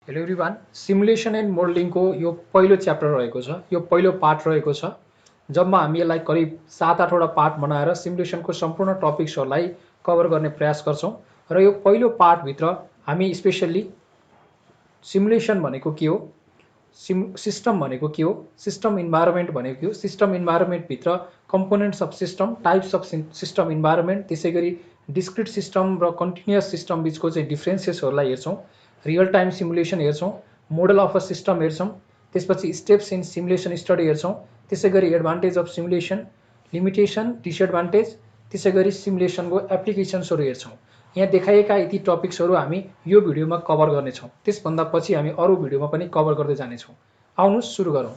Hello everyone, simulation and मोडलिङको यो पहिलो chapter रहेको छ, यो पहिलो पार्ट रहेको छ। जबमा हामी यसलाई करिब 7-8वटा पार्ट बनाएर सिमुलेसनको सम्पूर्ण टपिक्सहरूलाई कभर गर्ने प्रयास गर्छौँ। र यो पहिलो पार्टभित्र हामी स्पेसल्ली सिमुलेसन भनेको के हो, सिस्टम भनेको के हो, सिस्टम इन्भाइरोमेन्ट भनेको के हो, सिस्टम इन्भाइरोमेन्टभित्र components of system, types of system environment, त्यसै गरी डिस्क्रिट सिस्टम र कन्टिन्युअस सिस्टम बिचको चाहिँ डिफ्रेन्सेसहरूलाई हेर्छौँ। रियल टाइम सिमुलेसन हेर्छौँ, मोडल अफ अ सिस्टम हेर्छौँ, त्यसपछि स्टेप्स इन सिमुलेसन स्टडी हेर्छौँ, त्यसै गरी advantage of simulation, limitation, disadvantage, त्यसै गरी सिमुलेसनको एप्लिकेसन्सहरू हेर्छौँ। यहाँ देखाइएका यति टपिक्सहरू हामी यो भिडियोमा कभर गर्नेछौँ। त्यसभन्दा पछि हामी अरू भिडियोमा पनि कभर गर्दै जानेछौँ। आउनुहोस् सुरु गरौँ।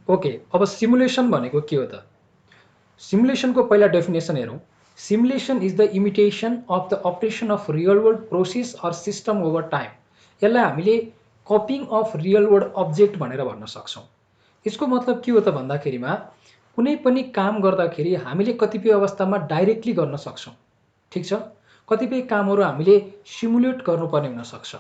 ओके, अब सिमुलेसन भनेको के हो त? सिमुलेसनको पहिला डेफिनेसन हेरौँ। Simulation is the imitation of the operation of real world process or system over time. यसलाई हामीले copying of real world object भनेर भन्न सक्छौँ। यसको मतलब के हो त भन्दाखेरिमा कुनै पनि काम गर्दाखेरि हामीले कतिपय अवस्थामा डाइरेक्टली गर्न सक्छौँ, ठिक छ। कतिपय कामहरू हामीले सिमुलेट गर्नुपर्ने हुनसक्छ।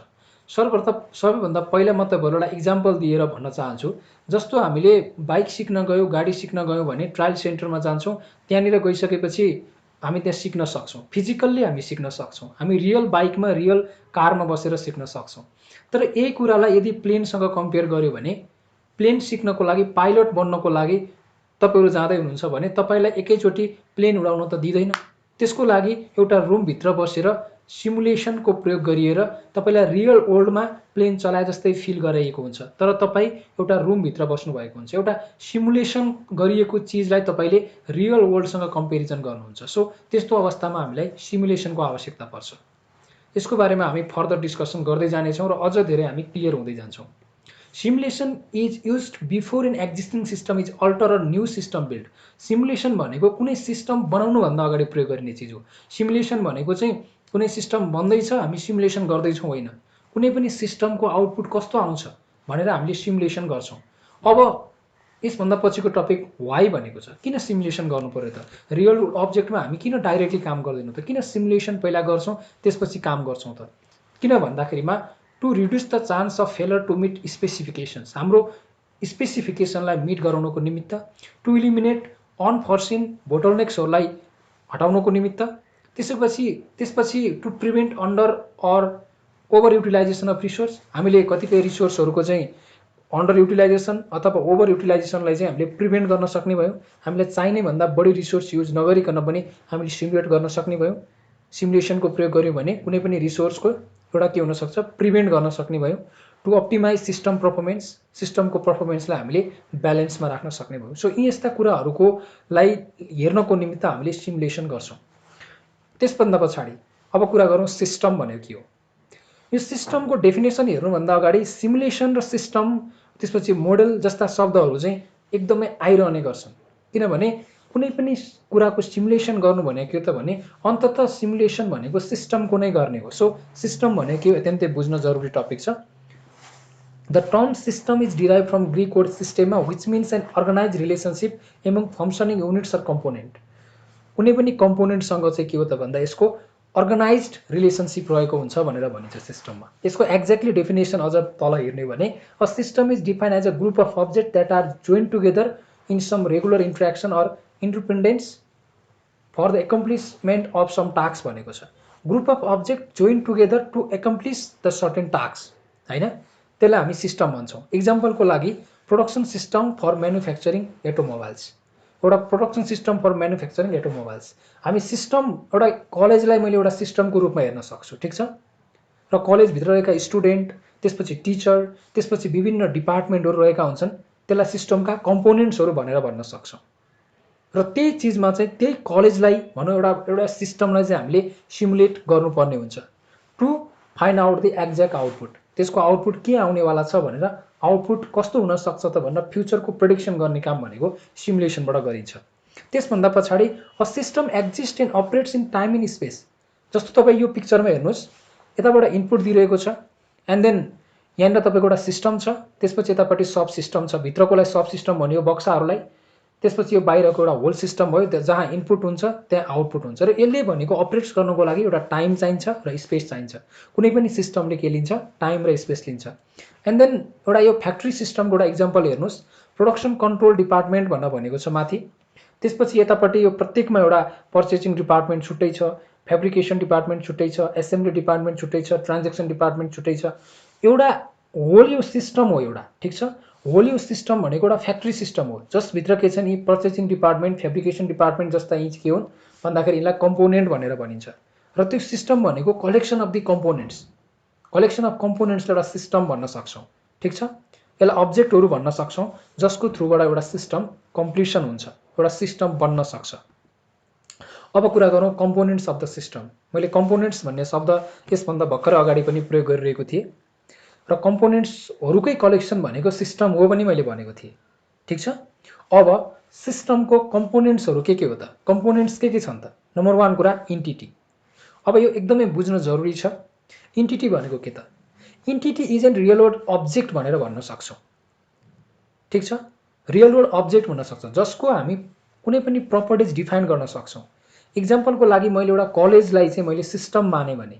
सर्वप्रथम सबैभन्दा पहिला म तपाईँहरूलाई एउटा इक्जाम्पल दिएर भन्न चाहन्छु। जस्तो हामीले बाइक सिक्न गयौँ, गाडी सिक्न गयौँ भने ट्रायल सेन्टरमा जान्छौँ। त्यहाँनिर गइसकेपछि हामी त्यहाँ सिक्न सक्छौँ, फिजिकल्ली हामी सिक्न सक्छौँ। हामी रियल बाइकमा, रियल कारमा बसेर सिक्न सक्छौँ। तर यही कुरालाई यदि प्लेनसँग कम्पेयर गर्यो भने प्लेन सिक्नको लागि, पाइलट बन्नको लागि तपाईँहरू जाँदै हुनुहुन्छ भने तपाईँलाई एकैचोटि प्लेन उडाउन त दिँदैन। त्यसको लागि एउटा रुमभित्र बसेर सिमुलेसनको प्रयोग गरिएर तपाईँलाई रियल वर्ल्डमा प्लेन चलाए जस्तै फिल गराइएको हुन्छ, तर तपाईँ एउटा रुमभित्र बस्नुभएको हुन्छ। एउटा सिमुलेसन गरिएको चिजलाई तपाईँले रियल वर्ल्डसँग कम्पेरिजन गर्नुहुन्छ। सो त्यस्तो अवस्थामा हामीलाई सिमुलेसनको आवश्यकता पर्छ। यसको बारेमा हामी फर्दर डिस्कसन गर्दै जानेछौँ र अझ धेरै हामी क्लियर हुँदै जान्छौँ। Simulation is used before an existing system is alter or new system build. Simulation भनेको कुनै सिस्टम बनाउनुभन्दा अगाडि प्रयोग गरिने चिज हो। सिमुलेसन भनेको चाहिँ कुनै सिस्टम बन्दैछ हामी सिमुलेसन गर्दैछौँ होइन। कुनै पनि सिस्टमको आउटपुट कस्तो आउँछ भनेर हामीले सिमुलेसन गर्छौँ। अब यसभन्दा पछिको टपिक वाइ भनेको छ। किन सिमुलेसन गर्नु पर्यो त? रियल अब्जेक्टमा हामी किन डाइरेक्टली काम गर्दैनौँ त? किन सिमुलेसन पहिला गर्छौँ त्यसपछि काम गर्छौँ त? किन भन्दाखेरिमा to reduce the chance of failure to meet specifications. हाम्रो स्पेसिफिकेसनलाई मिट गराउनको निमित्त, टु इलिमिनेट अनफोर्सिन बोटलनेक्सहरूलाई हटाउनको निमित्त, त्यसपछि to prevent under or over utilization of resource. हामीले कतिपय रिसोर्सहरूको चाहिँ अन्डर युटिलाइजेसन अथवा ओभर युटिलाइजेसनलाई चाहिँ हामीले प्रिभेन्ट गर्न सक्ने भयो। हामीले चाहिने भन्दा बढी रिसोर्स युज नगरिकन पनि हामीले सिमुलेट गर्न सक्ने भयो। सिमुलेसनको प्रयोग गर्यौँ भने कुनै पनि रिसोर्सको एउटा के हुनसक्छ, प्रिभेन्ट गर्न सक्ने भयो। टु अप्टिमाइज सिस्टम पर्फर्मेन्स, सिस्टमको पर्फर्मेन्सलाई हामीले ब्यालेन्समा राख्न सक्ने भयो। सो यी यस्ता कुराहरूको लाई हेर्नको निमित्त हामीले सिमुलेसन गर्छौँ। त्यसभन्दा पछाडि अब कुरा गरौँ सिस्टम भनेको के हो। यो सिस्टमको डेफिनेसन हेर्नुभन्दा अगाडि सिमुलेसन र सिस्टम, त्यसपछि मोडल जस्ता शब्दहरू चाहिँ एकदमै आइरहने गर्छन्। किनभने कुनै पनि कुराको सिमुलेसन गर्नु भनेको के हो त भने अन्ततः सिमुलेसन भनेको सिस्टमको नै गर्ने हो। सो सिस्टम भनेको के हो अत्यन्तै बुझ्न जरुरी टपिक छ। The term system is derive from Greek word systema which means an organize relationship among functioning units or component. कुनै पनि कम्पोनेन्टसँग चाहिँ के हो त भन्दा यसको अर्गनाइज्ड रिलेसनसिप रहेको हुन्छ भनेर भनिन्छ सिस्टममा। यसको एक्ज्याक्टली डेफिनेसन अझ तल हेर्ने भने a system is defined as a group of object that are joined together in some regular interaction or independence for the accomplishment of some task भनेको छ। Group of object joined together to accomplish the certain task होइन, त्यसलाई हामी system भन्छौँ। इक्जाम्पलको लागि production system for manufacturing automobiles, एउटा production system for manufacturing automobiles. हामी सिस्टम, एउटा कलेजलाई मैले एउटा सिस्टमको रूपमा हेर्न सक्छु, ठिक छ। र कलेजभित्र रहेका स्टुडेन्ट, त्यसपछि टिचर, त्यसपछि विभिन्न डिपार्टमेन्टहरू रहेका हुन्छन्, त्यसलाई सिस्टमका कम्पोनेन्ट्सहरू भनेर भन्न सक्छौँ। र त्यही चिजमा चाहिँ त्यही कलेजलाई भनौँ एउटा सिस्टमलाई चाहिँ हामीले सिमुलेट गर्नुपर्ने हुन्छ to find out the exact output. त्यसको आउटपुट के आउनेवाला छ भनेर, आउटपुट कस्तो हुनसक्छ त भनेर फ्युचरको प्रेडिक्सन गर्ने काम भनेको सिमुलेसनबाट गरिन्छ। त्यसभन्दा पछाडि a system exist and operates in time in space. जस्तो तपाईँ यो पिक्चरमा हेर्नुहोस्, यताबाट इनपुट दिइरहेको छ एन्ड देन यहाँनिर तपाईँको एउटा सिस्टम छ, त्यसपछि यतापट्टि सब सिस्टम छ। भित्रकोलाई सब सिस्टम भनियो, बक्साहरूलाई। त्यसपछि यो बाहिरको एउटा होल सिस्टम भयो, जहाँ इनपुट हुन्छ त्यहाँ आउटपुट हुन्छ, र यसले भनेको अपरेट्स गर्नको लागि एउटा टाइम चाहिन्छ र स्पेस चाहिन्छ। कुनै पनि सिस्टमले के लिन्छ, टाइम र स्पेस लिन्छ। एन्ड देन एउटा यो फ्याक्ट्री सिस्टमको एउटा इक्जाम्पल हेर्नुहोस्, प्रोडक्सन कन्ट्रोल डिपार्टमेन्ट भनेको छ माथि, त्यसपछि यतापट्टि यो प्रत्येकमा एउटा पर्चेसिङ डिपार्टमेन्ट छुट्टै छ, फेब्रिकेसन डिपार्टमेन्ट छुट्टै छ, एसेम्ब्ली डिपार्टमेन्ट छुट्टै छ, ट्रान्जेक्सन डिपार्टमेन्ट छुट्टै छ। एउटा होल यो सिस्टम हो एउटा, ठिक छ। होल यो सिस्टम भनेको एउटा फ्याक्ट्री सिस्टम हो, जसभित्र के छन्, यी पर्चेसिङ डिपार्टमेन्ट, फेब्रिकेसन डिपार्टमेन्ट जस्ता यी के हुन् भन्दाखेरि यिनलाई कम्पोनेन्ट भनेर भनिन्छ। र त्यो सिस्टम भनेको collection of the components, collection of कम्पोनेन्ट्सलाई एउटा सिस्टम भन्न सक्छौँ, ठिक छ। यसलाई अब्जेक्टहरू भन्न सक्छौँ, जसको थ्रुबाट एउटा सिस्टम कम्प्लिसन हुन्छ, एउटा सिस्टम बन्न सक्छ। अब कुरा गरौँ कम्पोनेन्ट्स अफ द सिस्टम। मैले कम्पोनेन्ट्स भन्ने शब्द यसभन्दा भर्खर अगाडि पनि प्रयोग गरिरहेको थिएँ, र कम्पोनेन्ट्सहरूकै कलेक्सन भनेको सिस्टम हो पनि मैले भनेको थिएँ, ठिक छ। अब सिस्टमको कम्पोनेन्ट्सहरू के हो त, कम्पोनेन्ट्स के छन् त? नम्बर 1 कुरा इन्टिटी। अब यो एकदमै बुझ्न जरुरी छ। इन्टिटी भनेको के त? Entity is an real world object भनेर भन्न सक्छौँ, ठिक छ। रियल वर्ल्ड अब्जेक्ट भन्न सक्छौँ, जसको हामी कुनै पनि प्रपर्टिज डिफाइन गर्न सक्छौँ। इक्जाम्पलको लागि मैले एउटा कलेजलाई चाहिँ मैले सिस्टम माने भने,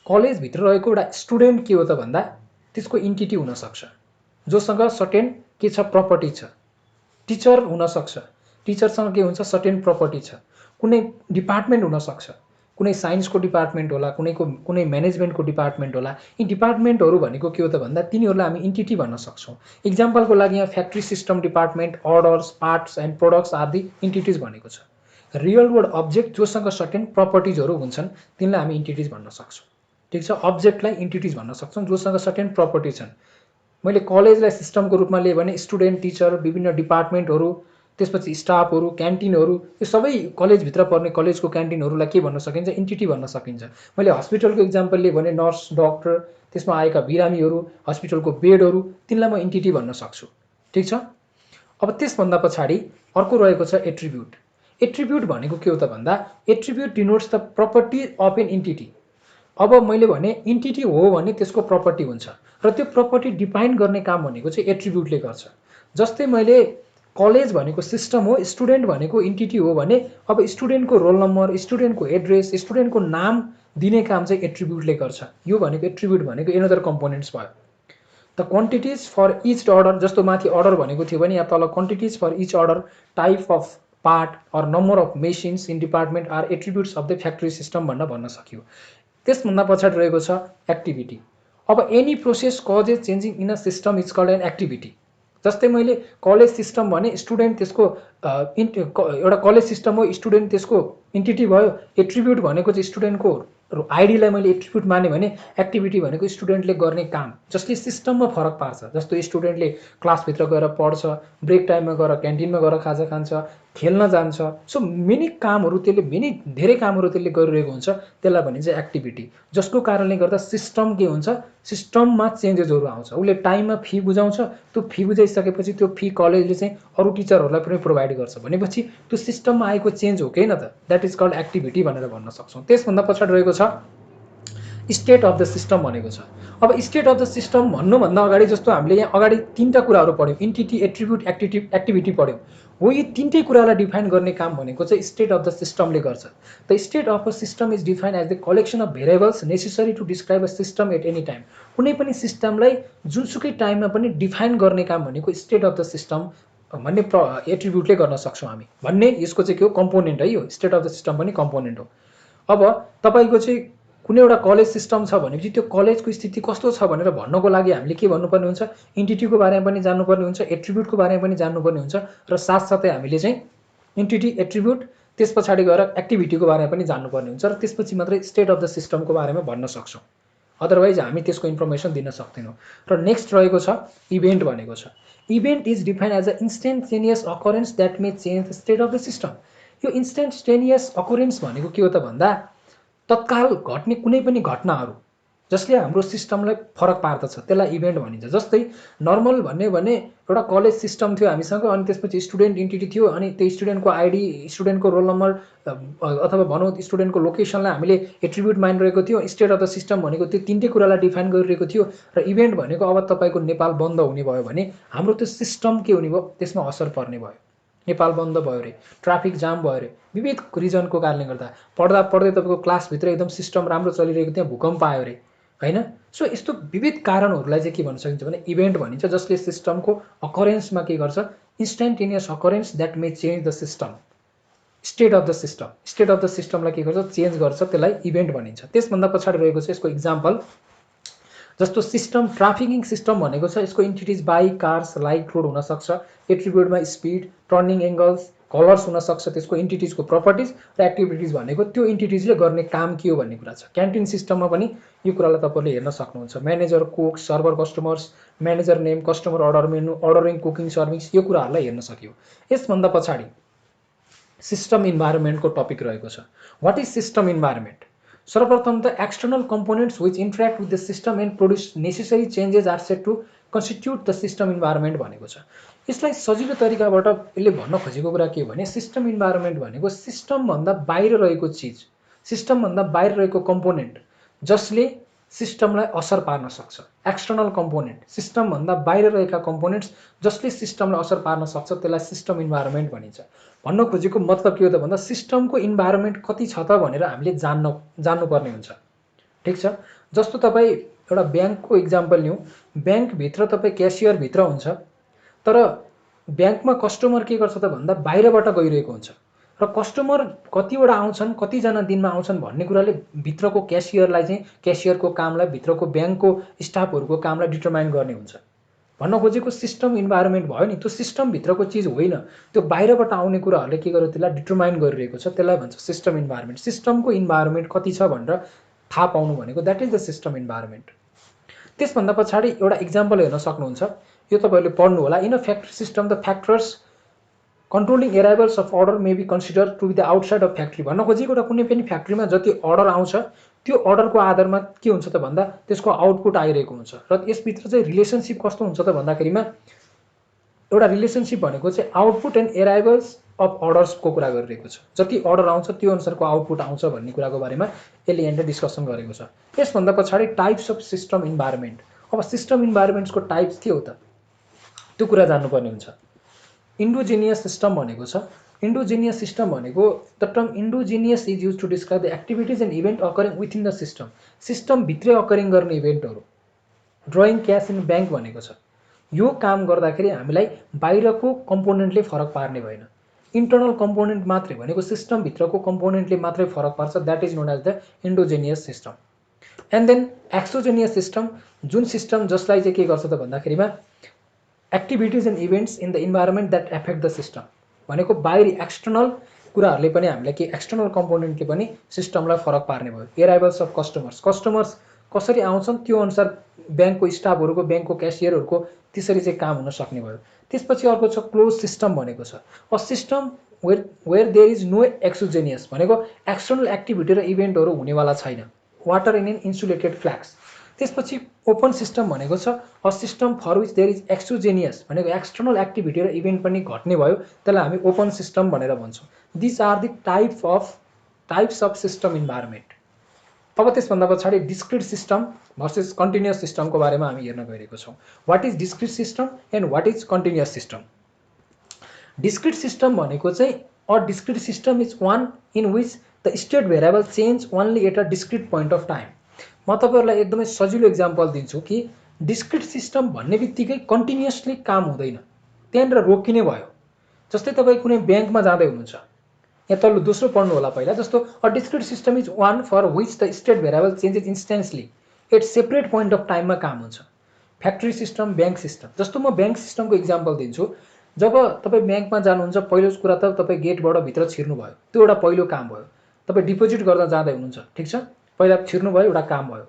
कलेजभित्र रहेको एउटा स्टुडेन्ट के हो त भन्दा त्यसको इन्टिटी हुनसक्छ, जोसँग सर्टेन के छ, प्रपर्टी छ। टिचर हुनसक्छ, टिचरसँग के हुन्छ, सर्टेन प्रपर्टी छ। कुनै डिपार्टमेन्ट हुनसक्छ, कुनै साइन्सको डिपार्टमेन्ट होला, कुनै म्यानेजमेन्टको डिपार्टमेन्ट होला। यी डिपार्टमेन्टहरू भनेको के हो त भन्दा तिनीहरूलाई हामी इन्टिटी भन्न सक्छौँ। इक्जाम्पलको लागि यहाँ factory system department, orders, parts and products are the entities भनेको छ। रियल वर्ल्ड अब्जेक्ट जोसँग सर्टेन प्रपर्टिजहरू हुन्छन् तिनलाई हामी इन्टिटिज भन्न सक्छौँ, ठिक छ। अब्जेक्टलाई इन्टिटिज भन्न सक्छौँ जोसँग सर्टेन प्रपर्टी छन्। मैले कलेजलाई सिस्टमको रूपमा लिएँ भने स्टुडेन्ट, टिचर, विभिन्न डिपार्टमेन्टहरू, त्यसपछि स्टाफहरू, क्यान्टिनहरू, यो सबै कलेजभित्र पर्ने कलेजको क्यान्टिनहरूलाई के भन्न सकिन्छ, इन्टिटी भन्न सकिन्छ। मैले हस्पिटलको इक्जाम्पल लिएँ भने नर्स, डक्टर, त्यसमा आएका बिरामीहरू, हस्पिटलको बेडहरू, तिनलाई म इन्टिटी भन्न सक्छु, ठिक छ। अब त्यसभन्दा पछाडि अर्को रहेको छ एट्रिब्युट। एट्रिब्युट भनेको के हो त भन्दा attribute denotes the property of an entity. अब मैले भने इन्टिटी हो भने त्यसको प्रपर्टी हुन्छ, र त्यो प्रपर्टी डिफाइन गर्ने काम भनेको चाहिँ एट्रिब्युटले गर्छ। जस्तै मैले कलेज भनेको सिस्टम हो, स्टुडेन्ट भनेको इन्टिटी हो भने अब स्टुडेन्टको रोल नम्बर, स्टुडेन्टको एड्रेस, स्टुडेन्टको नाम दिने काम चाहिँ एट्रिब्युटले गर्छ। यो भनेको एट्रिब्युट भनेको एनदर कम्पोनेन्ट्स भयो। The quantities for each order, जस्तो माथि अर्डर भनेको थियो भने यहाँ तल quantities for each order, type of part or number of machines in department are attributes of the factory system भन्न सकियो। त्यसभन्दा पछाडि रहेको छ एक्टिभिटी। अब any process causes changing in a system is called an activity. जस्तै मैले college system भने स्टुडेन्ट त्यसको एउटा कलेज सिस्टम हो, स्टुडेन्ट त्यसको इन्टिटी भयो। एट्रिब्युट भनेको चाहिँ स्टुडेन्टको आइडीलाई मैले एट्रिब्युट माने भने एक्टिभिटी भनेको स्टुडेन्टले गर्ने काम जसले सिस्टममा फरक पार्छ। जस्तो स्टुडेन्टले क्लासभित्र गएर पढ्छ, ब्रेक टाइममा गएर क्यान्टिनमा गएर खाजा खान्छ, खेल्न जान्छ। सो मेनी कामहरू त्यसले धेरै कामहरू त्यसले गरिरहेको हुन्छ, त्यसलाई भनिन्छ एक्टिभिटी। जसको कारणले गर्दा सिस्टम के हुन्छ, सिस्टममा चेन्जेसहरू आउँछ। उसले टाइममा फी बुझाउँछ, त्यो फी बुझाइसकेपछि त्यो फी कलेजले चाहिँ अरू टिचरहरूलाई पनि प्रोभाइड गर्छ भनेपछि त्यो सिस्टममा आएको चेन्ज हो कि होइन त, द्याट इज कल्ड एक्टिभिटी भनेर भन्न सक्छौँ। त्यसभन्दा पछाडि रहेको छ स्टेट अफ द सिस्टम भनेको छ। अब स्टेट अफ द सिस्टम भन्नुभन्दा अगाडि जस्तो हामीले यहाँ अगाडि 3टा कुराहरू पढ्यौँ, इन्टिटी, एट्रिब्युट, एक्टिभिटी पढ्यौँ। हो यी 3टै कुरालाई डिफाइन गर्ने काम भनेको चाहिँ स्टेट अफ द सिस्टमले गर्छ। The state of a system is define as the collection of variables necessary to describe a system at any time. कुनै पनि सिस्टमलाई जुनसुकै टाइममा पनि डिफाइन गर्ने काम भनेको स्टेट अफ द सिस्टम भन्ने एट्रिब्युटले गर्न सक्छौँ हामी भन्ने। यसको चाहिँ के हो, कम्पोनेन्ट है। यो स्टेट अफ द सिस्टम पनि कम्पोनेन्ट हो। अब तपाईँको चाहिँ कुनै एउटा कलेज सिस्टम छ भनेपछि त्यो कलेजको स्थिति कस्तो छ भनेर भन्नको लागि हामीले के भन्नुपर्ने हुन्छ, इन्टिटीको बारेमा पनि जान्नुपर्ने हुन्छ, एट्रिब्युटको बारेमा पनि जान्नुपर्ने हुन्छ, र साथसाथै हामीले चाहिँ इन्टिटी, एट्रिब्युट, त्यस पछाडि गएर एक्टिभिटीको बारेमा पनि जान्नुपर्ने हुन्छ, र त्यसपछि मात्रै स्टेट अफ द सिस्टमको बारेमा भन्न सक्छौँ। अदरवाइज हामी त्यसको इन्फर्मेसन दिन सक्दैनौँ। र नेक्स्ट रहेको छ इभेन्ट भनेको छ। Event is defined as an instantaneous occurrence that may change the state of the system. यो इन्स्टेन्टेनियस अकरेन्स भनेको के हो त भन्दा तत्काल घट्ने कुनै पनि घटनाहरू जसले हाम्रो सिस्टमलाई फरक पार्दछ त्यसलाई इभेन्ट भनिन्छ। जस्तै नर्मल भन्ने एउटा कलेज सिस्टम थियो हामीसँग, अनि त्यसपछि स्टुडेन्ट इन्टिटी थियो, अनि त्यो स्टुडेन्टको आइडी, स्टुडेन्टको रोल नम्बर अथवा भनौँ स्टुडेन्टको लोकेसनलाई हामीले एट्रिब्युट मानिरहेको थियो। स्टेट अफ द सिस्टम भनेको त्यो 3टै कुरालाई डिफाइन गरिरहेको थियो। र इभेन्ट भनेको अब तपाईँको नेपाल बन्द हुने भयो भने हाम्रो त्यो सिस्टम के हुने भयो, त्यसमा असर पर्ने भयो। नेपाल बन्द भयो अरे, ट्राफिक जाम भयो अरे, विविध रिजनको कारणले गर्दा पढ्दा पढ्दै तपाईँको क्लासभित्र एकदम सिस्टम राम्रो चलिरहेको त्यहाँ भूकम्प आयो अरे, होइन? सो यस्तो विविध कारणहरूलाई चाहिँ के भन्न सकिन्छ भने इभेन्ट भनिन्छ, जसले सिस्टमको अकरेन्समा के गर्छ, instantaneous occurrence that may change the system, state of the सिस्टमलाई के गर्छ, चेन्ज गर्छ, त्यसलाई इभेन्ट भनिन्छ। त्यसभन्दा पछाडि रहेको छ यसको इक्जाम्पल, जस्तो सिस्टम ट्राफिकिङ सिस्टम भनेको छ, यसको entities bike, cars, light, road हुनसक्छ, एट्रिब्युटमा स्पिड, टर्निङ एङ्गल्स, कलर्स हुनसक्छ, त्यसको इन्टिटिजको प्रपर्टिज र एक्टिभिटिज भनेको त्यो इन्टिटिजले गर्ने काम के हो भन्ने कुरा छ। क्यान्टिन सिस्टममा पनि यो कुरालाई तपाईँले हेर्न सक्नुहुन्छ। Manager, cook, server, customers, manager name, customer order menu, ordering, cooking service, यो कुराहरूलाई हेर्न सक्यो। यसभन्दा पछाडि सिस्टम इन्भाइरोमेन्टको टपिक रहेको छ। What is system environment? सर्वप्रथम त external components which interact with the system and produce necessary changes are set to constitute the system environment भनेको छ। यसलाई सजिलो तरिकाबाट यसले भन्न खोजेको कुरा के हो भने सिस्टम इन्भाइरोमेन्ट भनेको सिस्टमभन्दा बाहिर रहेको चिज, सिस्टमभन्दा बाहिर रहेको कम्पोनेन्ट जसले सिस्टमलाई असर पार्न सक्छ। एक्सटर्नल कम्पोनेन्ट, सिस्टमभन्दा बाहिर रहेका कम्पोनेन्ट्स जसले सिस्टमलाई असर पार्न सक्छ, त्यसलाई सिस्टम इन्भाइरोमेन्ट भनिन्छ। भन्न खोजेको मतलब के हो त भन्दा सिस्टमको इन्भाइरोमेन्ट कति छ त भनेर हामीले जान्नुपर्ने हुन्छ। ठिक छ, जस्तो तपाईँ एउटा ब्याङ्कको इक्जाम्पल लिउँ। ब्याङ्कभित्र तपाईँ क्यासियरभित्र हुन्छ, तर ब्याङ्कमा कस्टमर के गर्छ त भन्दा बाहिरबाट गइरहेको हुन्छ र कस्टमर कतिवटा आउँछन्, कतिजना दिनमा आउँछन् भन्ने कुराले भित्रको क्यासियरलाई चाहिँ, क्यासियरको कामलाई, भित्रको ब्याङ्कको स्टाफहरूको कामलाई डिटरमाइन गर्ने हुन्छ। भन्न खोजेको सिस्टम इन्भाइरोमेन्ट भयो नि, त्यो सिस्टमभित्रको चिज होइन, त्यो बाहिरबाट आउने कुराहरूले के गर्यो, त्यसलाई डिटरमाइन गरिरहेको छ, त्यसलाई भन्छ सिस्टम इन्भाइरोमेन्ट। सिस्टमको इन्भाइरोमेन्ट कति छ भनेर थाहा पाउनु भनेको that is the system environment. त्यसभन्दा पछाडि एउटा इक्जाम्पल हेर्न सक्नुहुन्छ, यो तपाईँहरूले पढ्नु होला। In a factory system the factors controlling arrivals of order may be consider to be the outside of factory. भन्न खोजेको एउटा कुनै पनि फ्याक्ट्रीमा जति अर्डर आउँछ त्यो अर्डरको आधारमा के हुन्छ त भन्दा त्यसको आउटपुट आइरहेको हुन्छ र यसभित्र चाहिँ रिलेसनसिप कस्तो हुन्छ त भन्दाखेरिमा एउटा रिलेसनसिप भनेको चाहिँ आउटपुट एन्ड एराइभल्स अफ अर्डर्सको कुरा गरिरहेको छ। जति अर्डर आउँछ त्यो अनुसारको आउटपुट आउँछ भन्ने कुराको बारेमा यसले यहाँनिर डिस्कसन गरेको छ। त्यसभन्दा पछाडि टाइप्स अफ सिस्टम इन्भाइरोमेन्ट। अब सिस्टम इन्भाइरोमेन्ट्सको टाइप्स के हो त त्यो कुरा जान्नुपर्ने हुन्छ। इन्डोजेनियस सिस्टम भनेको छ। इन्डोजेनियस सिस्टम भनेको the term endogenous is use to describe the activities and event occurring within the system. सिस्टमभित्रै अकरिङ गर्ने इभेन्टहरू। ड्रइङ क्यास इन ब्याङ्क भनेको छ, यो काम गर्दाखेरि हामीलाई बाहिरको कम्पोनेन्टले फरक पार्ने भएन, इन्टर्नल कम्पोनेन्ट मात्रै भनेको सिस्टमभित्रको कम्पोनेन्टले मात्रै फरक पार्छ, that is known as the endogenous system. And then exogenous system, जुन सिस्टम जसलाई चाहिँ के गर्छ त भन्दाखेरिमा activities and events in the environment that affect the system भनेको बाहिरी एक्सटर्नल कुराहरूले पनि हामीलाई के एक्सटर्नल कम्पोनेन्टले पनि सिस्टमलाई फरक पार्ने भयो। एराइभल्स अफ कस्टमर्स, कस्टमर्स कसरी आउँछन् त्यो अनुसार ब्याङ्कको स्टाफहरूको, ब्याङ्कको क्यासियरहरूको त्यसरी चाहिँ काम हुन सक्ने भयो। त्यसपछि अर्को छ क्लोज सिस्टम भनेको छ, a system where there is no exogenous भनेको एक्सटर्नल एक्टिभिटी र इभेन्टहरू हुनेवाला छैन, water in an insulated flask. त्यसपछि ओपन सिस्टम भनेको छ a system for which there is exogenous भनेको एक्सटर्नल एक्टिभिटी र इभेन्ट पनि घट्ने भयो, त्यसलाई हामी ओपन सिस्टम भनेर भन्छौँ। This are the types of system environment. अब त्यसभन्दा पछाडि डिस्क्रिट सिस्टम भर्सेस कन्टिन्युअस सिस्टमको बारेमा हामी हेर्न गइरहेको छौँ। What is discrete system and what is continuous system? Discrete system भनेको चाहिँ a discrete system is one in which the state variable change only at a discrete point of time. म तपाईँहरूलाई एकदमै सजिलो इक्जाम्पल दिन्छु कि डिस्क्रिट सिस्टम भन्ने बित्तिकै कन्टिन्युअसली काम हुँदैन, त्यहाँनिर रोकिने भयो। जस्तै तपाईँ कुनै ब्याङ्कमा जाँदै हुनुहुन्छ, यहाँ तल्लो दोस्रो पढ्नु होला पहिला। जस्तो a discrete system is one for which the state variable changes instantly at separate point of टाइममा काम हुन्छ। Factory system, bank system. जस्तो म ब्याङ्क सिस्टमको इक्जाम्पल दिन्छु। जब तपाईँ ब्याङ्कमा जानुहुन्छ, पहिलो कुरा त तपाईँ गेटबाट भित्र छिर्नुभयो, त्यो एउटा पहिलो काम भयो। तपाईँ डिपोजिट गर्न जाँदै हुनुहुन्छ, ठिक छ, पहिला छिर्नुभयो, एउटा काम भयो।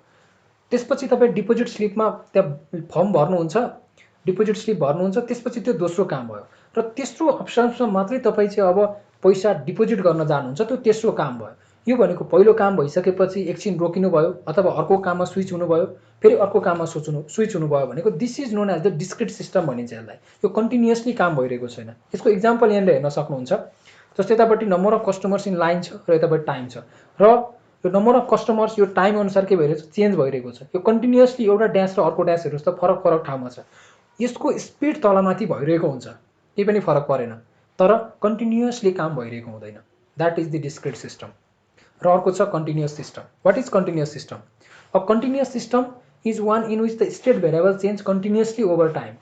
त्यसपछि तपाईँ डिपोजिट स्लिपमा त्यहाँ फर्म भर्नुहुन्छ, डिपोजिट स्लिप भर्नुहुन्छ, त्यसपछि त्यो दोस्रो काम भयो। र तेस्रो अप्सन्समा मात्रै तपाईँ चाहिँ अब पैसा डिपोजिट गर्न जानुहुन्छ, त्यो तेस्रो काम भयो। यो भनेको पहिलो काम भइसकेपछि एकछिन रोकिनु भयो अथवा अर्को काममा स्विच हुनुभयो, फेरि अर्को काममा स्विच हुनुभयो भनेको this is known as the discrete system भनिन्छ यसलाई। यो कन्टिन्युअसली काम भइरहेको छैन। यसको इक्जाम्पल यहाँनिर हेर्न सक्नुहुन्छ। जस्तै यतापट्टि number of customers in line छ र यतापट्टि टाइम छ, र यो नम्बर अफ कस्टमर्स यो टाइम अनुसार के भइरहेको छ, चेन्ज भइरहेको छ। यो कन्टिन्युअसली एउटा ड्यास र अर्को ड्यास हेर्नुहोस् त फरक फरक ठाउँमा छ। यसको स्पिड तलमाथि भइरहेको हुन्छ, केही पनि फरक परेन। तर कन्टिन्युअसली काम भइरहेको हुँदैन, that is the discrete system. र अर्को छ continuous system. What is continuous system? A continuous system is one in which the state variable change continuously over time.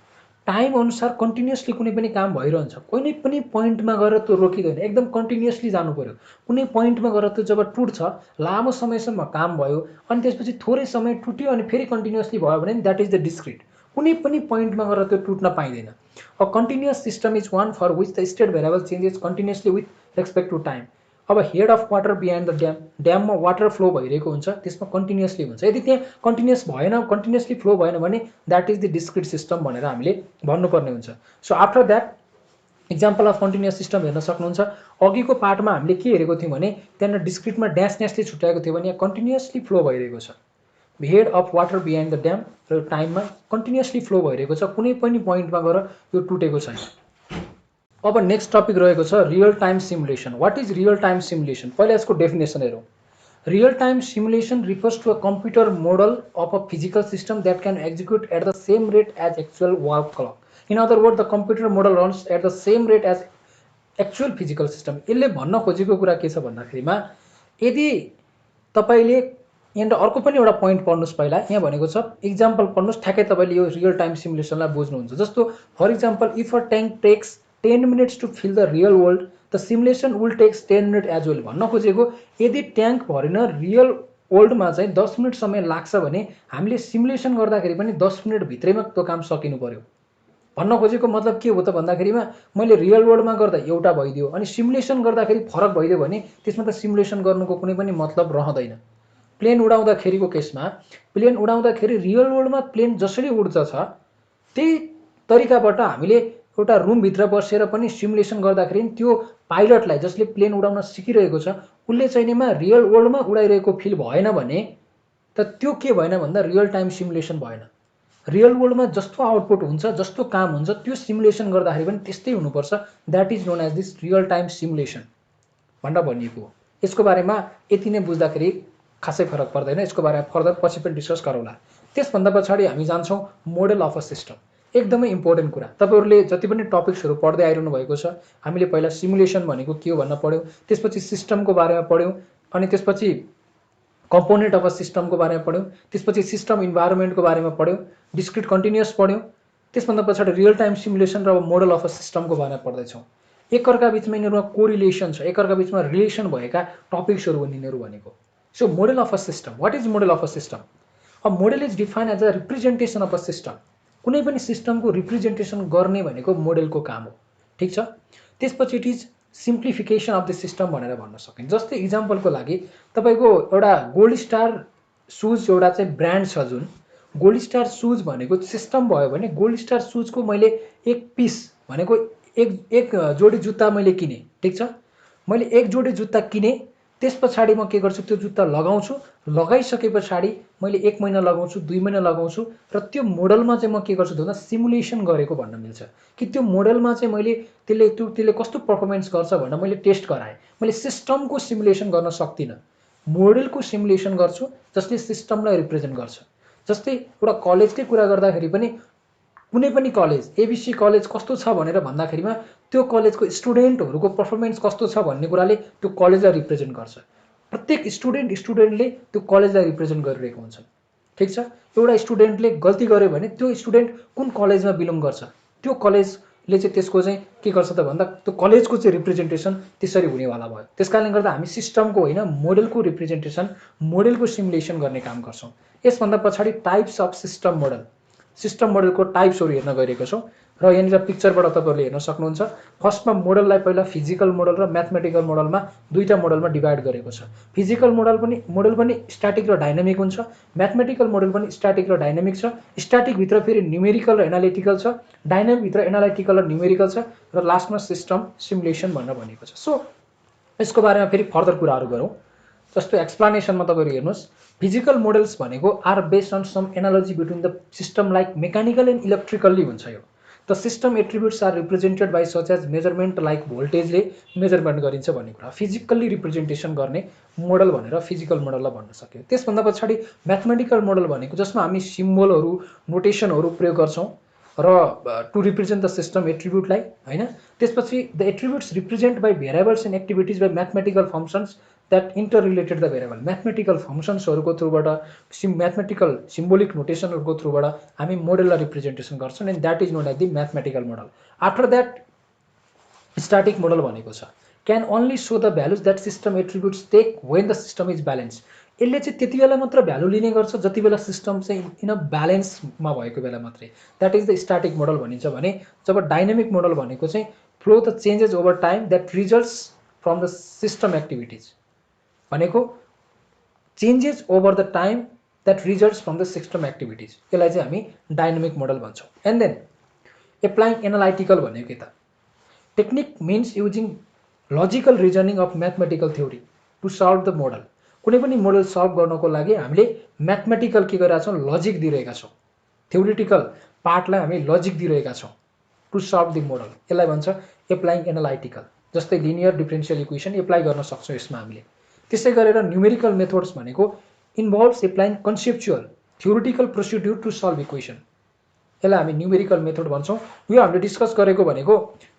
Time अनुसार कन्टिन्युअसली कुनै पनि काम भइरहन्छ, कुनै पनि पोइन्टमा गएर त्यो रोकिँदैन, एकदम कन्टिन्युअसली जानु पर्यो। कुनै पोइन्टमा गएर त्यो जब टुट्छ, लामो समयसम्म काम भयो अनि त्यसपछि थोरै समय टुट्यो अनि फेरि कन्टिन्युअसली भयो भने द्याट इज द डिस्क्रिट। कुनै पनि पोइन्टमा गएर त्यो टुट्न पाइँदैन। A continuous system is one for which the state variable changes continuously with respect to time. अब head of water behind the dam, ड्याममा वाटर फ्लो भइरहेको हुन्छ, त्यसमा कन्टिन्युअसली हुन्छ। यदि त्यहाँ कन्टिन्युअस भएन, कन्टिन्युअसली फ्लो भएन भने that is the discrete system भनेर हामीले भन्नुपर्ने हुन्छ। So after that example of continuous system हेर्न सक्नुहुन्छ। अघिको पार्टमा हामीले के हेरेको थियौँ भने त्यहाँनिर डिस्क्रिटमा ड्यास ड्यासले छुट्याएको थियो भने यहाँ कन्टिन्युअसली फ्लो भइरहेको छ। Head of water behind the dam र टाइममा कन्टिन्युअसली फ्लो भइरहेको छ, कुनै पनि पोइन्टमा गएर यो टुटेको छैन। अब नेक्स्ट टपिक रहेको छ real time simulation. What is real time simulation? पहिला यसको डेफिनेसन हेरौँ। Real time simulation refers to a computer model of a physical system that can execute at the same rate as actual work clock. In other word the computer model runs at the same rate as actual physical system. यसले भन्न खोजेको कुरा के छ भन्दाखेरिमा, यदि तपाईँले यहाँनिर अर्को पनि एउटा पोइन्ट पढ्नुहोस्। पहिला यहाँ भनेको छ इक्जाम्पल पढ्नुहोस्, ठ्याक्कै तपाईँले यो रियल टाइम सिमुलेसनलाई बुझ्नुहुन्छ। जस्तो for example if a tank takes 10 minutes to fill the real world, the simulation will takes 10 minutes as well। भन्न खोजेको यदि ट्याङ्क भरिन रियल वर्ल्डमा चाहिँ 10 मिनट समय लाग्छ भने हामीले सिमुलेसन गर्दाखेरि पनि 10 मिनट भित्रैमा त्यो काम सकिनु पर्यो। भन्न खोजेको मतलब के हो त भन्दाखेरिमा मैले रियल वर्ल्डमा गर्दा एउटा भइदियो अनि सिमुलेसन गर्दाखेरि फरक भइदियो भने त्यसमा त सिमुलेसन गर्नुको कुनै पनि मतलब रहँदैन। प्लेन उडाउँदाखेरिको केसमा प्लेन उडाउँदाखेरि रियल वर्ल्डमा प्लेन जसरी उड्छ छ त्यही तरिकाबाट हामीले एउटा रुमभित्र बसेर पनि सिमुलेसन गर्दाखेरि त्यो पाइलटलाई जसले प्लेन उडाउन सिकिरहेको छ उसले चाहिनेमा रियल वर्ल्डमा उडाइरहेको फिल भएन भने त त्यो के भएन भन्दा रियल टाइम सिमुलेसन भएन। रियल वर्ल्डमा जस्तो आउटपुट हुन्छ, जस्तो काम हुन्छ, त्यो सिमुलेसन गर्दाखेरि पनि त्यस्तै हुनुपर्छ। That is known as this real time simulation भनेर भनिएको हो। यसको बारेमा यति नै बुझ्दाखेरि खासै फरक पर्दैन, यसको बारेमा फर्दर पछि पनि डिस्कस गरौँला। त्यसभन्दा पछाडि हामी जान्छौँ मोडल अफ अ सिस्टम। एकदमै इम्पोर्टेन्ट कुरा, तपाईँहरूले जति पनि टपिक्सहरू पढ्दै आइरहनु भएको छ। हामीले पहिला सिमुलेसन भनेको के हो भन्न पढ्यौँ, त्यसपछि सिस्टमको बारेमा पढ्यौँ, अनि त्यसपछि कम्पोनेन्ट अफ अ सिस्टमको बारेमा पढ्यौँ, त्यसपछि सिस्टम इन्भाइरोमेन्टको बारेमा पढ्यौँ, डिस्क्रिट कन्टिन्युअस पढ्यौँ, त्यसभन्दा पछाडि रियल टाइम सिमुलेसन र मोडल अफ अ सिस्टमको बारेमा पढ्दैछौँ। एकअर्का बिचमा यिनीहरूमा कोरिलेसन छ, एकअर्का बिचमा रिलेसन भएका टपिक्सहरू हुन् यिनीहरू भनेको। So model of a system, what is model of a system? A model is defined as a representation of a system. कुनै पनि सिस्टमको रिप्रेजेन्टेसन गर्ने भनेको मोडलको काम हो, ठिक छ। त्यसपछि it is simplification of the system भनेर भन्न सकिन्छ। जस्तै इक्जाम्पलको लागि तपाईँको एउटा गोल्ड स्टार सुज एउटा चाहिँ ब्रान्ड छ, जुन गोल्ड स्टार सुज भनेको सिस्टम भयो भने गोल्ड स्टार सुजको मैले एक पिस भनेको एक जोडी जुत्ता मैले किनेँ, ठिक छ। मैले एक जोडी जुत्ता किनेँ, त्यस पछाडि म के गर्छु, त्यो जुत्ता लगाउँछु, लगाइसके पछाडि मैले 1 महिना लगाउँछु, 2 महिना लगाउँछु र त्यो मोडलमा चाहिँ म के गर्छु भन्दा सिमुलेसन गरेको भन्न मिल्छ कि त्यो मोडलमा चाहिँ मैले त्यसले कस्तो पर्फर्मेन्स गर्छ भनेर मैले टेस्ट गराएँ। मैले सिस्टमको सिमुलेसन गर्न सक्दिनँ, मोडलको सिमुलेसन गर्छु जसले सिस्टमलाई रिप्रेजेन्ट गर्छ। जस्तै एउटा कलेजकै कुरा गर्दाखेरि पनि कुनै पनि कलेज एबिसी कलेज कस्तो छ भनेर भन्दाखेरिमा त्यो कलेजको स्टुडेन्टहरूको पर्फर्मेन्स कस्तो छ भन्ने कुराले त्यो कलेजलाई रिप्रेजेन्ट गर्छ। प्रत्येक स्टुडेन्टले त्यो कलेजलाई रिप्रेजेन्ट गरिरहेको हुन्छ, ठिक छ। एउटा स्टुडेन्टले गल्ती गर्यो भने त्यो स्टुडेन्ट कुन कलेजमा बिलोङ गर्छ, त्यो कलेजले चाहिँ त्यसको चाहिँ के गर्छ त भन्दा त्यो कलेजको चाहिँ रिप्रेजेन्टेसन त्यसरी हुनेवाला भयो। त्यस कारणले गर्दा हामी सिस्टमको होइन मोडलको रिप्रेजेन्टेसन, मोडलको सिमुलेसन गर्ने काम गर्छौँ। यसभन्दा पछाडि types of system model, system मोडलको टाइप्सहरू हेर्न गइरहेको छौँ र यहाँनिर पिक्चरबाट तपाईँहरूले हेर्न सक्नुहुन्छ। फर्स्टमा मोडललाई पहिला फिजिकल मोडल र म्याथमेटिकल मोडलमा दुईवटा मोडलमा डिभाइड गरेको छ। फिजिकल मोडल पनि स्ट्याटिक र डाइनामिक हुन्छ, म्याथमेटिकल मोडल पनि स्ट्याटिक र डाइनामिक छ। स्ट्याटिकभित्र फेरि न्युमेरिकल र एनालिटिकल छ, डाइनामिकभित्र एनालिटिकल र न्युमेरिकल छ, र लास्टमा सिस्टम सिमुलेसन भनेर भनेको छ। सो यसको बारेमा फेरि फर्दर कुराहरू गरौँ। जस्तो एक्सप्लानेसनमा तपाईँहरू हेर्नुहोस्, फिजिकल मोडल्स भनेको are based on some analogy between the system like mechanical and electrically हुन्छ। यो the system attributes are represented by such as measurement like भोल्टेजले मेजरमेन्ट गरिन्छ भन्ने कुरा फिजिकल्ली रिप्रेजेन्टेसन गर्ने मोडल भनेर फिजिकल मोडललाई भन्न सक्यो। त्यसभन्दा पछाडि म्याथमेटिकल मोडल भनेको जसमा हामी सिम्बलहरू नोटेसनहरू प्रयोग गर्छौँ र टु रिप्रेजेन्ट द सिस्टम एट्रिब्युटलाई हैन। त्यसपछि the attributes represent by variables and activities by mathematical functions that interrelated the variable. Mathematical फङ्सन्सहरूको थ्रुबाट म्याथमेटिकल सिम्बोलिक नोटेसनहरूको थ्रुबाट हामी मोडललाई रिप्रेजेन्टेसन गर्छौँ and that is known as the mathematical model. After that static model भनेको छ can only show the values that system attributes take when the system is balance. यसले चाहिँ त्यति बेला मात्र भ्यालु लिने गर्छ जति बेला सिस्टम चाहिँ इन ब्यालेन्समा भएको बेला मात्रै। That is the static model भनिन्छ भने जब डाइनामिक मोडल भनेको चाहिँ flow the changes over time that results from the system activities भनेको changes over the time that results from the system activities, यसलाई चाहिँ हामी डाइनामिक मोडल भन्छौँ। एन्ड देन एप्लाइङ एनालाइटिकल भनेको के त technique means using logical reasoning of mathematical theory to solve the model. कुनै पनि मोडल सल्भ गर्नको लागि हामीले म्याथमेटिकल के गरिरहेका छौँ लजिक दिइरहेका छौँ, थ्योरिटिकल पार्टलाई हामी लजिक दिइरहेका छौँ टु सल्भ द मोडल, यसलाई भन्छ एप्लाइङ एनालाइटिकल। जस्तै लिनियर डिफरेन्सियल इक्वेसन एप्लाई गर्न सक्छौँ यसमा हामीले। त्यसै गरेर न्युमेरिकल मेथड्स भनेको involves applying conceptual theoretical procedure to solve equation, यसलाई हामी न्युमेरिकल मेथड भन्छौँ। यो हामीले डिस्कस गरेको भनेको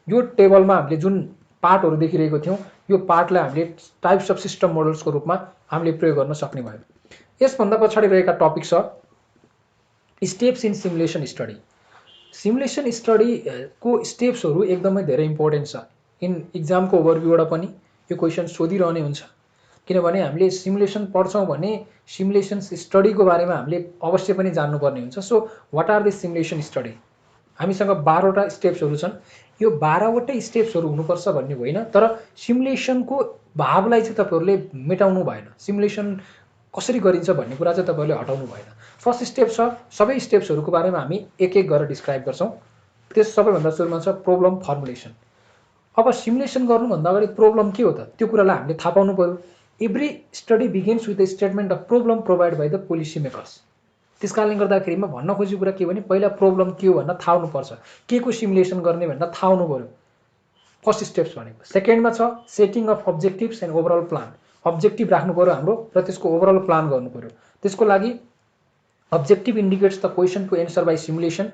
यो टेबलमा हामीले जुन पार्टहरू देखिरहेको थियौँ यो पार्टलाई हामीले टाइप्स अफ सिस्टम मोडल्सको रूपमा हामीले प्रयोग गर्न सक्ने भयो। यसभन्दा पछाडि रहेका टपिक छ steps in simulation study. Simulation स्टडीको स्टेप्सहरू एकदमै धेरै इम्पोर्टेन्ट छ। इन इक्जामको ओभरभ्यूबाट पनि यो क्वेसन सोधिरहने हुन्छ, किनभने हामीले सिमुलेसन पढ्छौँ भने सिमुलेसन स्टडीको बारेमा हामीले अवश्य पनि जान्नुपर्ने हुन्छ। So what are the simulation study? हामीसँग 12वटा स्टेप्सहरू छन्। यो 12वटै स्टेप्सहरू हुनुपर्छ भन्ने होइन, तर सिमुलेसनको भावलाई चाहिँ तपाईँहरूले मेटाउनु भएन, सिमुलेसन कसरी गरिन्छ भन्ने कुरा चाहिँ तपाईँहरूले हटाउनु भएन। फर्स्ट स्टेप छ, सबै स्टेप्सहरूको बारेमा हामी एक एक गरेर डिस्क्राइब गर्छौँ। त्यस सबैभन्दा सुरुमा छ प्रोब्लम फर्मुलेसन। अब सिमुलेसन गर्नुभन्दा अगाडि प्रोब्लम के हो त त्यो कुरालाई हामीले थाहा पाउनु पऱ्यो। Every study begins with the statement of problem provide by the policy makers. त्यस कारणले गर्दाखेरिमा भन्न खोजेको कुरा के हो भने पहिला प्रोब्लम के हो भनेर थाहा हुनुपर्छ, के को सिमुलेसन गर्ने भनेर थाहा हुनु पऱ्यो, फर्स्ट स्टेप्स भनेको। सेकेन्डमा छ setting of objectives and overall plan. Objective राख्नु पऱ्यो हाम्रो र त्यसको ओभरअल प्लान गर्नु पऱ्यो। त्यसको लागि objective indicates the question to answer by simulation.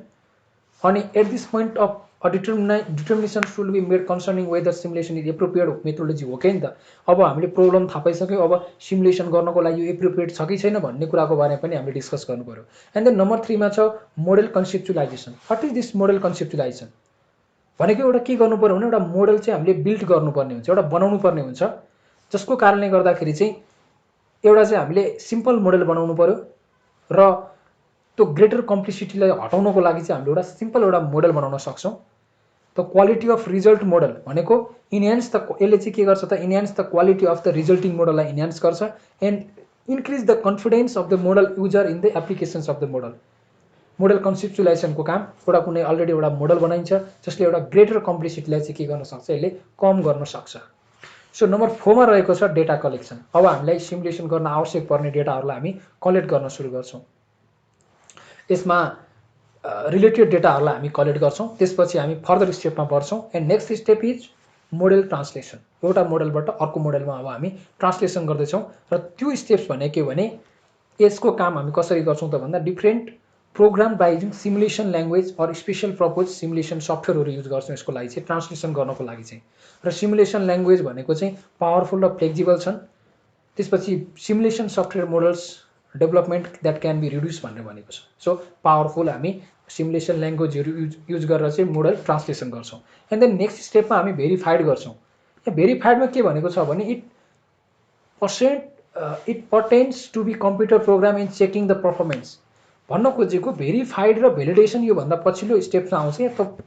अनि at this point of a determination should be made concerning whether simulation is appropriate methodology हो कि नि त। अब हामीले प्रोब्लम थाहा पाइसक्यौँ, अब सिमुलेसन गर्नको लागि यो एप्रोप्रिएट छ कि छैन भन्ने कुराको बारेमा पनि हामीले डिस्कस गर्नु पऱ्यो। एन्ड देन नम्बर 3मा छ model conceptualization. What is this model conceptualization भनेको एउटा के गर्नु पऱ्यो भने एउटा मोडल चाहिँ हामीले बिल्ड गर्नुपर्ने हुन्छ, एउटा बनाउनु पर्ने हुन्छ, जसको कारणले गर्दाखेरि चाहिँ एउटा चाहिँ हामीले सिम्पल मोडल बनाउनु पऱ्यो र त्यो ग्रेटर कम्प्लेक्सिटीलाई हटाउनको लागि चाहिँ हामीले एउटा सिम्पल एउटा मोडल बनाउन सक्छौँ। The quality of result model भनेको इन्हान्स द, यसले चाहिँ के गर्छ त enhance the quality of the resulting मोडललाई इन्हान्स गर्छ and increase the confidence of the model user in the applications of the model. Model कन्सेप्चुलाइजेसनको काम एउटा कुनै अलरेडी एउटा मोडल बनाइन्छ जसले एउटा ग्रेटर कम्प्लेक्सिटीलाई चाहिँ के गर्न सक्छ, यसले कम गर्न सक्छ। सो नम्बर 4मा रहेको छ डेटा कलेक्सन। अब हामीलाई सिमुलेसन गर्न आवश्यक पर्ने डेटाहरूलाई हामी कलेक्ट गर्न सुरु गर्छौँ। यसमा रिलेटेड डेटाहरूलाई हामी कलेक्ट गर्छौँ, त्यसपछि हामी फर्दर स्टेपमा बढ्छौँ। And next step is model translation. एउटा मोडलबाट अर्को मोडलमा अब हामी ट्रान्सलेसन गर्दैछौँ र त्यो स्टेप्स भने के भने यसको काम हामी कसरी गर्छौँ त भन्दा different program by using simulation language or special purpose simulation सफ्टवेयरहरू युज गर्छौँ यसको लागि चाहिँ ट्रान्सलेसन गर्नको लागि चाहिँ। र सिमुलेसन ल्याङ्ग्वेज भनेको चाहिँ पावरफुल र फ्लेक्जिबल छन्। त्यसपछि simulation software models development that can be reduce भनेर भनेको छ। सो पावरफुल हामी सिमुलेसन ल्याङ्ग्वेजहरू युज गरेर चाहिँ मोडल ट्रान्सलेसन गर्छौँ। एन्ड देन नेक्स्ट स्टेपमा हामी भेरिफाइड गर्छौँ। भेरिफाइडमा के भनेको छ भने it pertains to be computer program in checking the performance. भन्न खोजेको भेरिफाइड र भ्यालिडेसन योभन्दा पछिल्लो स्टेप्समा आउँछ।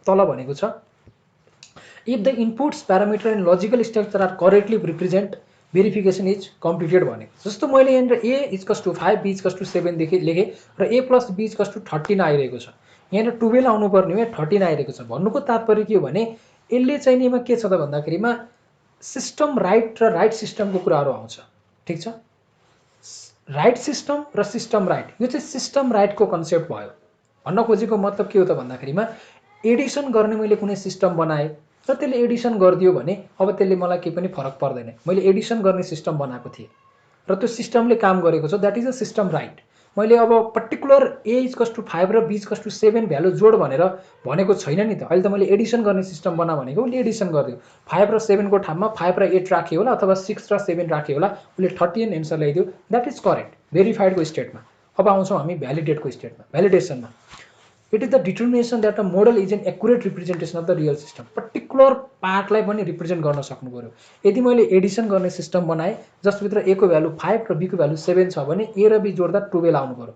तल भनेको छ if the inputs parameter and logical structure are correctly represent verification is completed भने। जस्तो मैले यहाँनिर ए इजकस टु 5 बी इजकस टु 7 लेखेँ र ए प्लस बी इजकस टु 13 आइरहेको छ। यहाँनिर 12 आउनुपर्ने हो, 13 आइरहेको छ। भन्नुको तात्पर्य के हो भने यसले चाहिँ निमा के छ त भन्दाखेरिमा सिस्टम राइट र राइट सिस्टमको कुराहरू आउँछ। ठिक छ, राइट सिस्टम र सिस्टम राइट, यो चाहिँ सिस्टम राइटको कन्सेप्ट भयो। भन्न खोजेको मतलब के हो त भन्दाखेरिमा एडिसन गर्ने मैले कुनै सिस्टम बनाएँ र त्यसले एडिसन गरिदियो भने अब त्यसले मलाई केही पनि फरक पर्दैन। मैले एडिसन गर्ने सिस्टम बनाएको थिएँ र त्यो सिस्टमले काम गरेको छ, that is a system right. मैले अब पर्टिकुलर ए इक्वल्स टु 5 र बी इक्वल्स टु 7 भ्यालु जोड भनेर भनेको छैन नि त। अहिले त मैले एडिसन गर्ने सिस्टम बना भनेको उसले एडिसन गरिदियो। 5 र 7 को ठाउँमा 5 र 8 राख्यो होला अथवा 6 र 7 राख्यो होला, उसले 30 एन्सर ल्याइदियो। द्याट इज करेक्ट भेरिफाइडको स्टेटमा। अब आउँछौँ हामी भ्यालिडेटको स्टेटमा, भ्यालिडेसनमा। It is the determination that the model is an accurate representation of the real system. Particular पार्टलाई पनि रिप्रेजेन्ट गर्न सक्नु पऱ्यो। यदि मैले एडिसन गर्ने सिस्टम बनाएँ जसभित्र ए को भ्यालु 5 र बी को भ्यालु 7 छ भने ए र बी जोड्दा 12 आउनु पऱ्यो।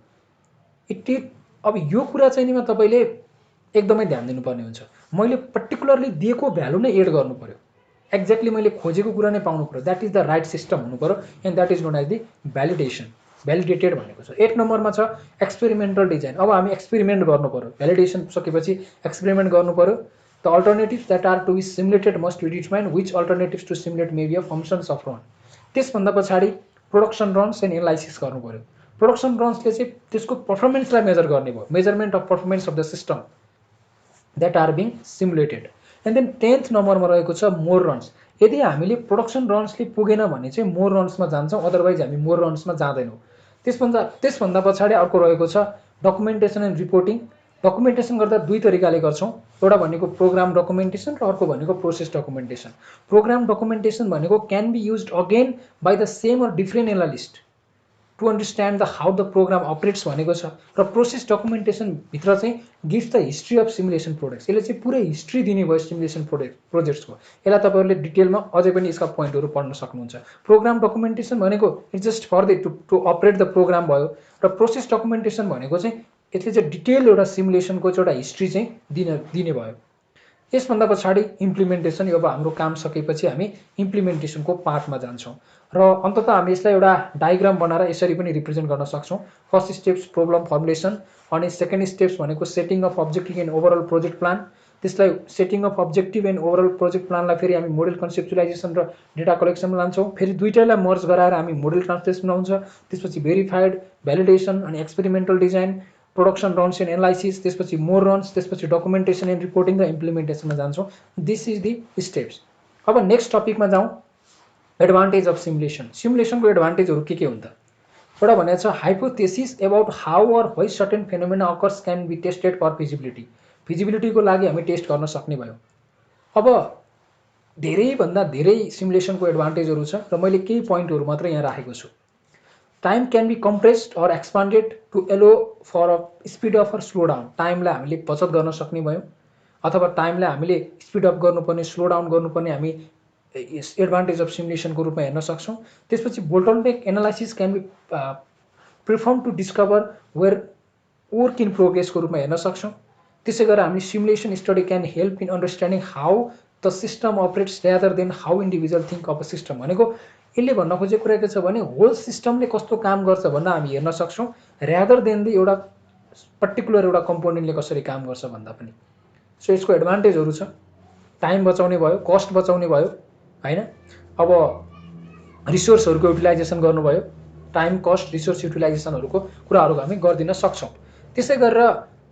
इट इज अब यो कुरा चाहिँ नि तपाईँले एकदमै ध्यान दिनुपर्ने हुन्छ। मैले पर्टिकुलरली दिएको भ्यालु नै एड गर्नु पऱ्यो, एक्ज्याक्टली मैले खोजेको कुरा नै पाउनु पऱ्यो। That is the right system हुनु पऱ्यो and that is known as the validation, validated भनेको छ। 8 नम्बरमा छ एक्सपेरिमेन्टल डिजाइन। अब हामी एक्सपेरिमेन्ट गर्नु पऱ्यो, भ्यालिडेसन सकेपछि एक्सपेरिमेन्ट गर्नु पऱ्यो। The alternatives that are to be simulated must be determine which alternatives to simulate may be a functions of run. त्यसभन्दा पछाडि प्रोडक्सन रन्स एन्ड एनालाइसिस गर्नु पऱ्यो। प्रोडक्सन रन्सले चाहिँ त्यसको पर्फर्मेन्सलाई मेजर गर्ने भयो, measurement of performance of the system that are being simulated. And then 10th नम्बरमा रहेको छ मोर रन्स। यदि हामीले प्रोडक्सन रन्सले पुगेन भने चाहिँ मोर रन्समा जान्छौँ, अदरवाइज हामी मोर रन्समा जाँदैनौँ। त्यसभन्दा पछाडि अर्को रहेको छ डकुमेन्टेसन एन्ड रिपोर्टिङ। डकुमेन्टेसन गर्दा दुई तरिकाले गर्छौँ, एउटा भनेको प्रोग्राम डकुमेन्टेसन र अर्को भनेको प्रोसेस डकुमेन्टेसन। प्रोग्राम डकुमेन्टेसन भनेको can be used again by the same or different analyst to understand the how the program operates भनेको छ। र प्रोसेस डकुमेन्टेसनभित्र चाहिँ gives the history of simulation products. यसले चाहिँ पुरै हिस्ट्री दिने भयो सिमुलेसन प्रोजेक्ट्सको। यसलाई तपाईँहरूले डिटेलमा अझै पनि यसका पोइन्टहरू पढ्न सक्नुहुन्छ। प्रोग्राम डकुमेन्टेसन भनेको it's just for the to operate the program भयो, र प्रोसेस डकुमेन्टेसन भनेको चाहिँ यसले चाहिँ डिटेल एउटा सिमुलेसनको चाहिँ एउटा हिस्ट्री चाहिँ दिने भयो। यसभन्दा पछाडि इम्प्लिमेन्टेसन। अब हाम्रो काम सकेपछि हामी इम्प्लिमेन्टेसनको पार्टमा जान्छौँ र अन्ततः हामी यसलाई एउटा डायग्राम बनाएर यसरी पनि रिप्रेजेन्ट गर्न सक्छौँ। फर्स्ट स्टेप्स प्रब्लम फर्मुलेसन, अनि सेकेन्ड स्टेप्स भनेको setting of objective and overall project plan. त्यसलाई setting of objective and overall project प्लानलाई फेरि हामी मोडल कन्सेप्चुलाइजेसन र डेटा कलेक्सनमा लान्छौँ। फेरि दुईटैलाई मर्ज गराएर हामी मोडल ट्रान्सलेसन आउँछ। त्यसपछि भेरिफाइड, भ्यालिडेसन अनि experimental design, production runs and analysis, त्यसपछि मोर रन्स, त्यसपछि डकुमेन्टेसन एन्ड रिपोर्टिङ र इम्प्लिमेन्टेसनमा जान्छौँ। This is the steps. अब नेक्स्ट टपिकमा जाउँ, एडभान्टेज अफ सिमुलेसन। सिमुलेसनको एडभान्टेजहरू के हुन् त? एउटा भनेको छ hypothesis about how or why certain phenomena occurs can be tested for feasibility. फिजिबिलिटीको लागि हामी टेस्ट गर्न सक्ने भयो। अब धेरैभन्दा धेरै सिमुलेसनको एडभान्टेजहरू छ र मैले केही पोइन्टहरू मात्र यहाँ राखेको छु। Time can be compressed or expanded to allow for a speed up or slow down. टाइमलाई हामीले बचत गर्न सक्ने भयो, अथवा टाइमलाई हामीले स्पिड अप गर्नुपर्ने, स्लो डाउन गर्नुपर्ने हामी एडभान्टेज अफ सिमुलेसनको रूपमा हेर्न सक्छौँ। त्यसपछि bottleneck analysis can be perform to discover where work in प्रोग्रेसको रूपमा हेर्न सक्छौँ। त्यसै गरेर हामी simulation study can help in understanding how the system operates rather than how individual think of a system. भनेको यसले भन्न खोजेको रहेको छ भने होल सिस्टमले कस्तो काम गर्छ भन्न हामी हेर्न सक्छौँ, रेदर देन द एउटा पर्टिकुलर एउटा कम्पोनेन्टले कसरी काम गर्छ भन्दा पनि। सो यसको एडभान्टेजहरू छ, टाइम बचाउने भयो, कस्ट बचाउने भयो हैन। अब रिसोर्सहरूको युटिलाइजेसन गर्नुभयो, टाइम कस्ट रिसोर्स युटिलाइजेसनहरूको कुराहरू हामी गरिदिन सक्छौँ। त्यसै गरेर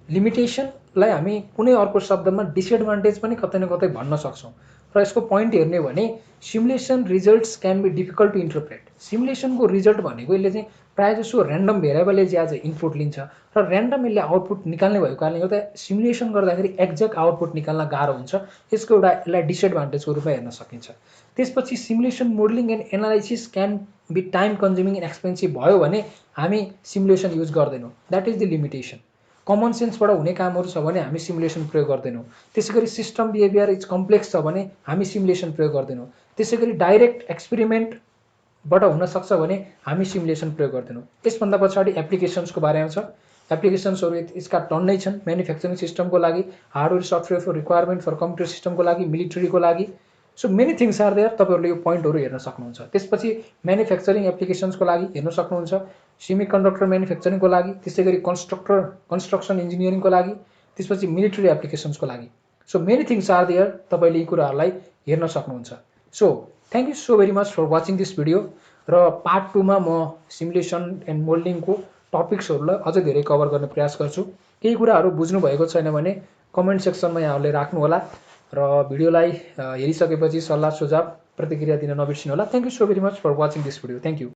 लिमिटेसनलाई हामी कुनै अर्को शब्दमा डिसएडभान्टेज पनि कतै न कतै भन्न सक्छौँ। र यसको पोइन्ट हेर्ने हो भने simulation results can be difficult to interpret. सिमुलेसनको रिजल्ट भनेको यसले चाहिँ प्रायः जसो ऱ्यान्डम भेरिएबलले ज्याज इनपुट लिन्छ र ऱ्यान्डम यसले आउटपुट निकाल्ने भएको कारणले गर्दा सिमुलेसन गर्दाखेरि एक्ज्याक्ट आउटपुट निकाल्न गाह्रो हुन्छ। यसको एउटा यसलाई डिसएडभान्टेजको रूपमा हेर्न सकिन्छ। त्यसपछि simulation modelling and analysis can be time consuming and expensive भयो भने हामी सिमुलेसन युज गर्दैनौँ। That is the limitation. Common सेन्सबाट हुने कामहरू छ भने हामी सिमुलेसन प्रयोग गर्दैनौँ। त्यसै गरी सिस्टम बिहेभियर इज कम्प्लेक्स छ भने हामी सिमुलेसन प्रयोग गर्दैनौँ। त्यसै गरी डाइरेक्ट एक्सपेरिमेन्टबाट हुनसक्छ भने हामी सिमुलेसन प्रयोग गर्दैनौँ। यसभन्दा पछाडि एप्लिकेसन्सको बारेमा छ। एप्लिकेसन्सहरू यसका टन्नै छन्। म्यानुफ्याक्चरिङ सिस्टमको लागि, hardware software for requirement for computer सिस्टमको लागि, मिलिट्रीको लागि। So many things are there. तपाईँहरूले यो पोइन्टहरू हेर्न सक्नुहुन्छ। त्यसपछि म्यानुफ्याक्चरिङ एप्लिकेसन्सको लागि हेर्न सक्नुहुन्छ, सेमी कन्डक्टर म्यानुफ्याक्चरिङको लागि, त्यसै गरी कन्स्ट्रक्सन इन्जिनियरिङको लागि, त्यसपछि मिलिट्री एप्लिकेसन्सको लागि। So many things are there. तपाईँले यी कुराहरूलाई हेर्न सक्नुहुन्छ। So thank you so very much for watching this video. र पार्ट 2मा म सिमुलेसन एन्ड मोल्डिङको टपिक्सहरूलाई अझै धेरै कभर गर्ने प्रयास गर्छु। केही कुराहरू बुझ्नुभएको छैन भने कमेन्ट सेक्सनमा यहाँहरूले राख्नुहोला र भिडियोलाई हेरिसकेपछि सल्लाह सुझाव प्रतिक्रिया दिन नबिर्सिनुहोला। Thank you so very much for watching this video. Thank you.